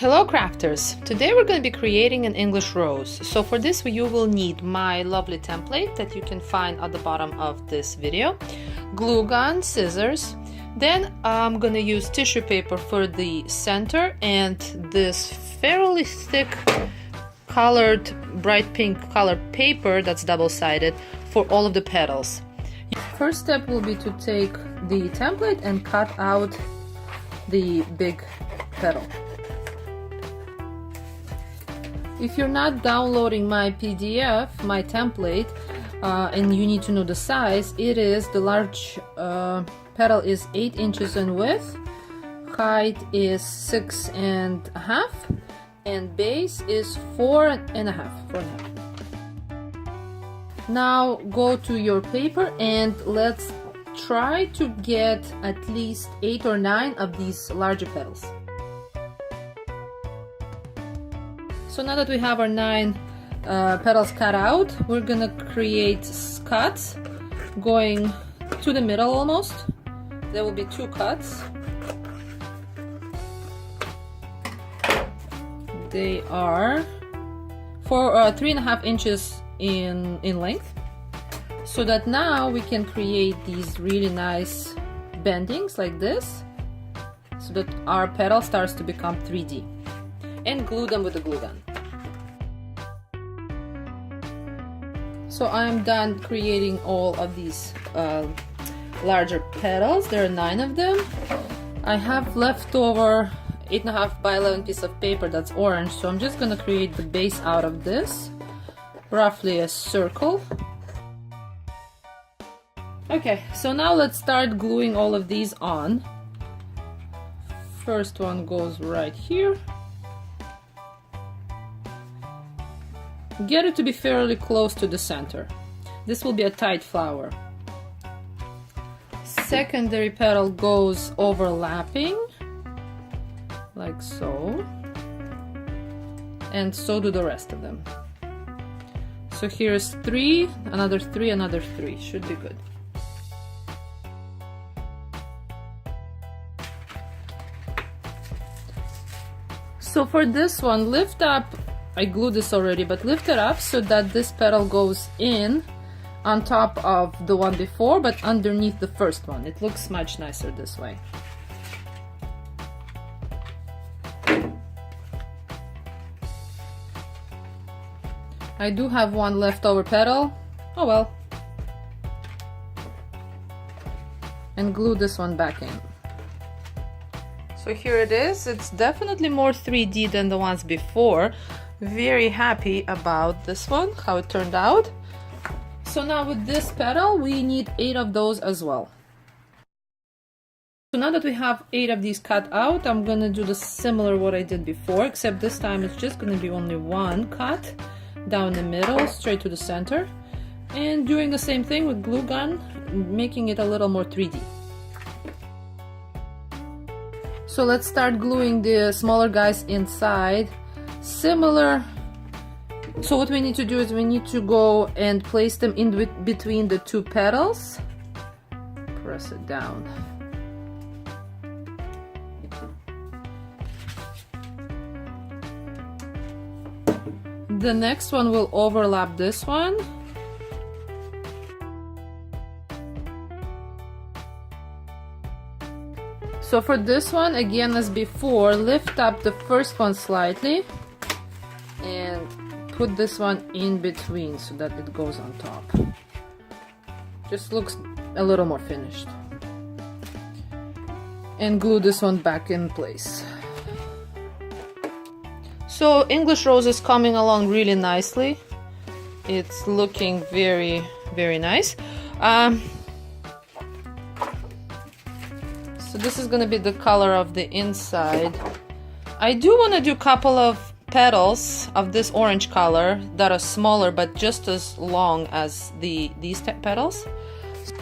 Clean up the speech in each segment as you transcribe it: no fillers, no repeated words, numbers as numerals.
Hello crafters! Today we're going to be creating an English rose. So for this you will need my lovely template that you can find at the bottom of this video, glue gun, scissors, then I'm going to use tissue paper for the center and this fairly thick colored bright pink color paper that's double-sided for all of the petals. First step will be to take the template and cut out the big petal. If you're not downloading my PDF, my template, and you need to know the size, it is the large petal is 8 inches in width, height is 6.5, and base is 4.5. Now go to your paper and let's try to get at least 8 or 9 of these larger petals. So now that we have our 9 petals cut out, we're gonna create cuts going to the middle almost. There will be 2 cuts. They are 3.5 inches in length, so that now we can create these really nice bendings like this, so that our petal starts to become 3D. And glue them with a glue gun. So I'm done creating all of these larger petals. There are 9 of them. I have left over 8.5 by 11 piece of paper that's orange, so I'm just gonna create the base out of this, roughly a circle. Okay, so now let's start gluing all of these on. First one goes right here. Get it to be fairly close to the center. This will be a tight flower. Secondary petal goes overlapping, like so. And so do the rest of them. So here's 3, another 3, another 3. Should be good. So for this one, lift up. I glued this already, but lift it up so that this petal goes in on top of the one before, but underneath the first one. It looks much nicer this way. I do have one leftover petal. Oh well. And glue this one back in. So here it is. It's definitely more 3D than the ones before. Very happy about this one, how it turned out. So now with this petal we need 8 of those as well. So now that we have 8 of these cut out, I'm gonna do the similar what I did before, except this time it's just gonna be only one cut down the middle straight to the center, and doing the same thing with glue gun, making it a little more 3D. So let's start gluing the smaller guys inside. Similar. So what we need to do is we need to go and place them in between the 2 petals. Press it down. The next one will overlap this one. So for this one, again as before, lift up the first one slightly and put this one in between so that it goes on top. Just looks a little more finished. And glue this one back in place. So English rose is coming along really nicely. It's looking very, very nice. So this is gonna be the color of the inside. I do want to do a couple of petals of this orange color that are smaller but just as long as these petals.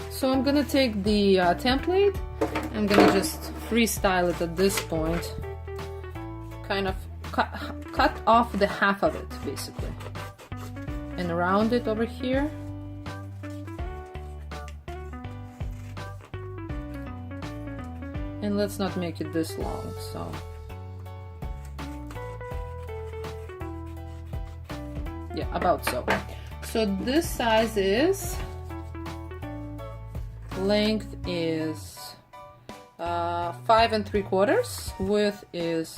So I'm gonna take the template. I'm gonna just freestyle it at this point. Kind of cut off the half of it basically, and round it over here. And let's not make it this long, so about so. So this size is, length is 5 3/4, width is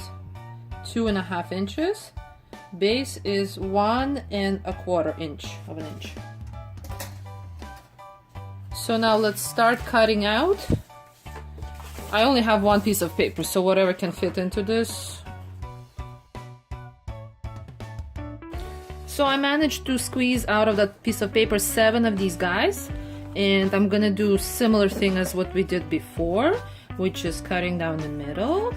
2.5 inches, base is 1 1/4 inch of an inch. So now let's start cutting out. I only have one piece of paper, so whatever can fit into this. So I managed to squeeze out of that piece of paper 7 of these guys, and I'm gonna do similar thing as what we did before, which is cutting down the middle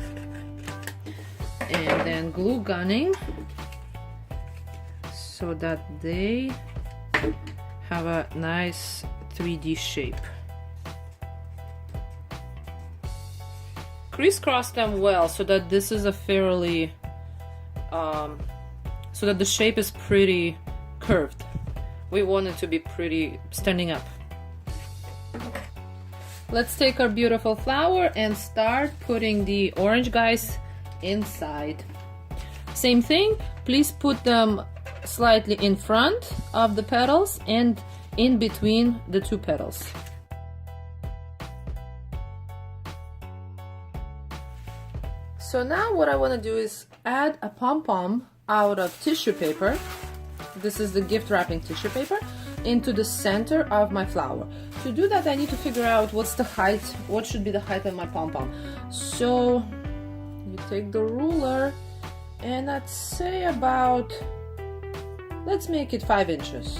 and then glue gunning so that they have a nice 3D shape. Crisscross them well so that this is a fairly so that the shape is pretty curved. We want it to be pretty standing up. Let's take our beautiful flower and start putting the orange guys inside. Same thing, please put them slightly in front of the petals and in between the 2 petals. So now what I want to do is add a pom-pom out of tissue paper. This is the gift wrapping tissue paper, into the center of my flower. To do that, I need to figure out what's the height, what should be the height of my pom-pom. So you take the ruler and I'd say about, let's make it 5 inches.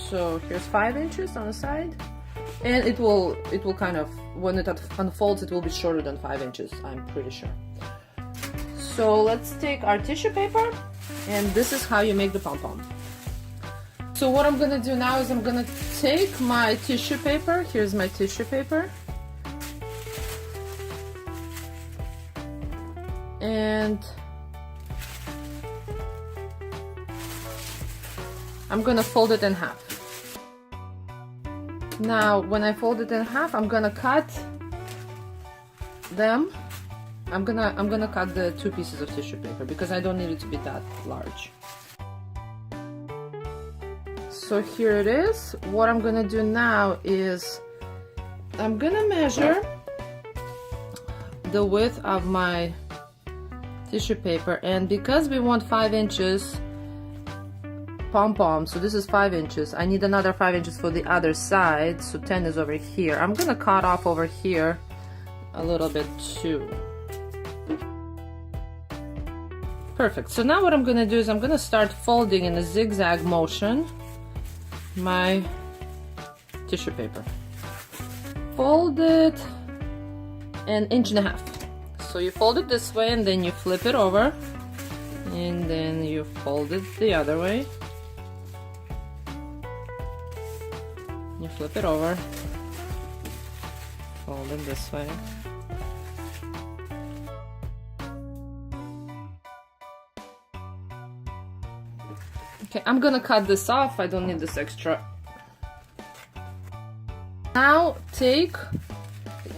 So here's 5 inches on the side, and it will kind of, when it unfolds, it will be shorter than 5 inches, I'm pretty sure. So let's take our tissue paper, and this is how you make the pom-pom. So what I'm gonna do now is I'm gonna take my tissue paper, here's my tissue paper, and I'm gonna fold it in half. Now when I fold it in half, I'm gonna cut them. I'm gonna cut the 2 pieces of tissue paper because I don't need it to be that large. So here it is. What I'm gonna do now is I'm gonna measure the width of my tissue paper, and because we want 5 inches pom-pom, so this is 5 inches, I need another 5 inches for the other side, so 10 is over here. I'm gonna cut off over here a little bit too. Perfect. So now what I'm gonna do is I'm gonna start folding in a zigzag motion my tissue paper. Fold it 1.5 inches. So you fold it this way and then you flip it over, and then you fold it the other way. You flip it over, fold it this way. Okay, I'm gonna cut this off, I don't need this extra. Now take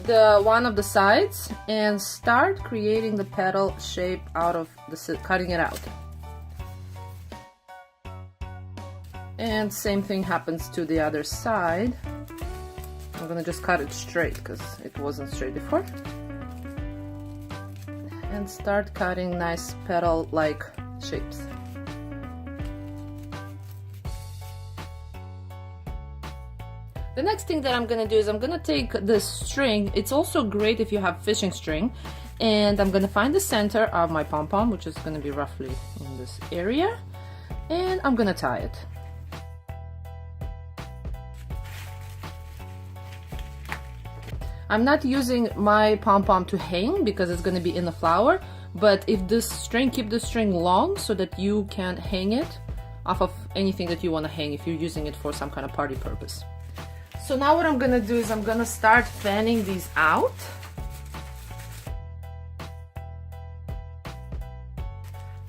the one of the sides and start creating the petal shape out of the, cutting it out. And same thing happens to the other side. I'm gonna just cut it straight because it wasn't straight before. And start cutting nice petal-like shapes. The next thing that I'm gonna do is I'm gonna take this string. It's also great if you have fishing string, and I'm gonna find the center of my pom-pom, which is gonna be roughly in this area, and I'm gonna tie it. I'm not using my pom-pom to hang because it's gonna be in the flower, but if this string, keep the string long so that you can hang it off of anything that you want to hang if you're using it for some kind of party purpose. So now what I'm gonna do is I'm gonna start fanning these out.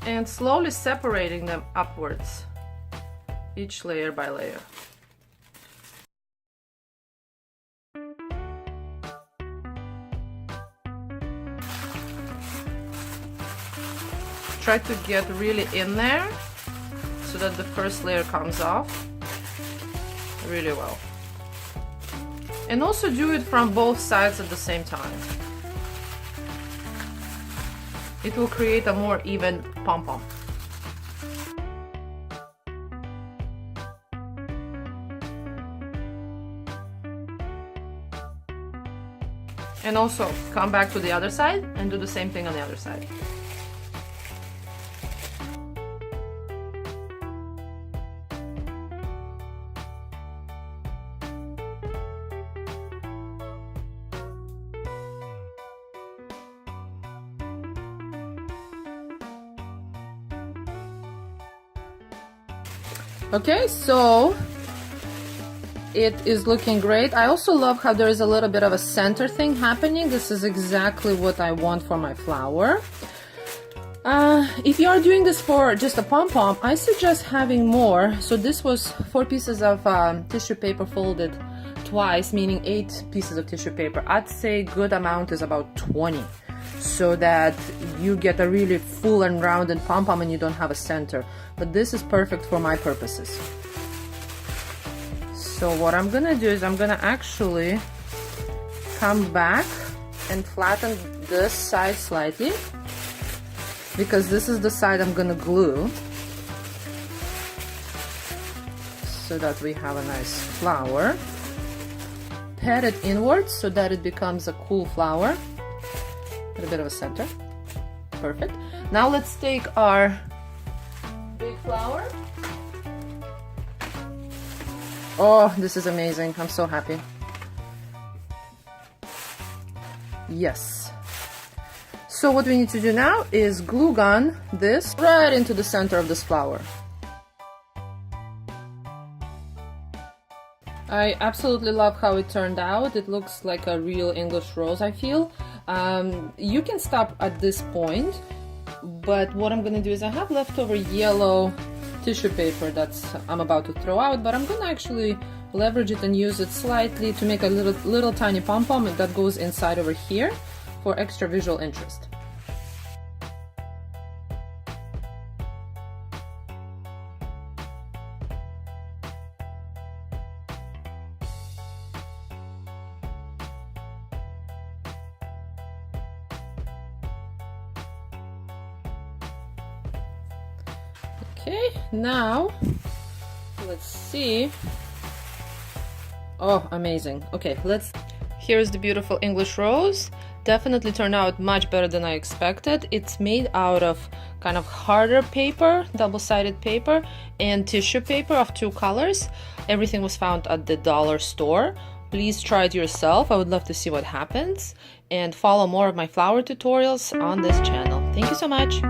And slowly separating them upwards, each layer by layer. Try to get really in there so so that the first layer comes off really well. And also do it from both sides at the same time. It will create a more even pom-pom. And also come back to the other side and do the same thing on the other side. Okay, so it is looking great. I also love how there is a little bit of a center thing happening. This is exactly what I want for my flower. If you are doing this for just a pom-pom, I suggest having more. So this was 4 pieces of tissue paper folded twice, meaning 8 pieces of tissue paper. I'd say good amount is about 20, so that you get a really full and rounded pom-pom and you don't have a center. But this is perfect for my purposes. So what I'm gonna do is I'm gonna actually come back and flatten this side slightly, because this is the side I'm gonna glue, so that we have a nice flower. Pat it inwards so that it becomes a cool flower. A bit of a center. Perfect. Now let's take our big flower. Oh, this is amazing. I'm so happy. Yes. So what we need to do now is glue gun this right into the center of this flower. I absolutely love how it turned out. It looks like a real English rose, I feel. You can stop at this point, but what I'm gonna do is I have leftover yellow tissue paper I'm about to throw out, but I'm gonna actually leverage it and use it slightly to make a little tiny pom-pom that goes inside over here for extra visual interest. Okay, now let's see. Oh, amazing. Okay, here's the beautiful English rose. Definitely turned out much better than I expected. It's made out of kind of harder paper, double-sided paper, and tissue paper of 2 colors. Everything was found at the dollar store. Please try it yourself. I would love to see what happens, and follow more of my flower tutorials on this channel. Thank you so much.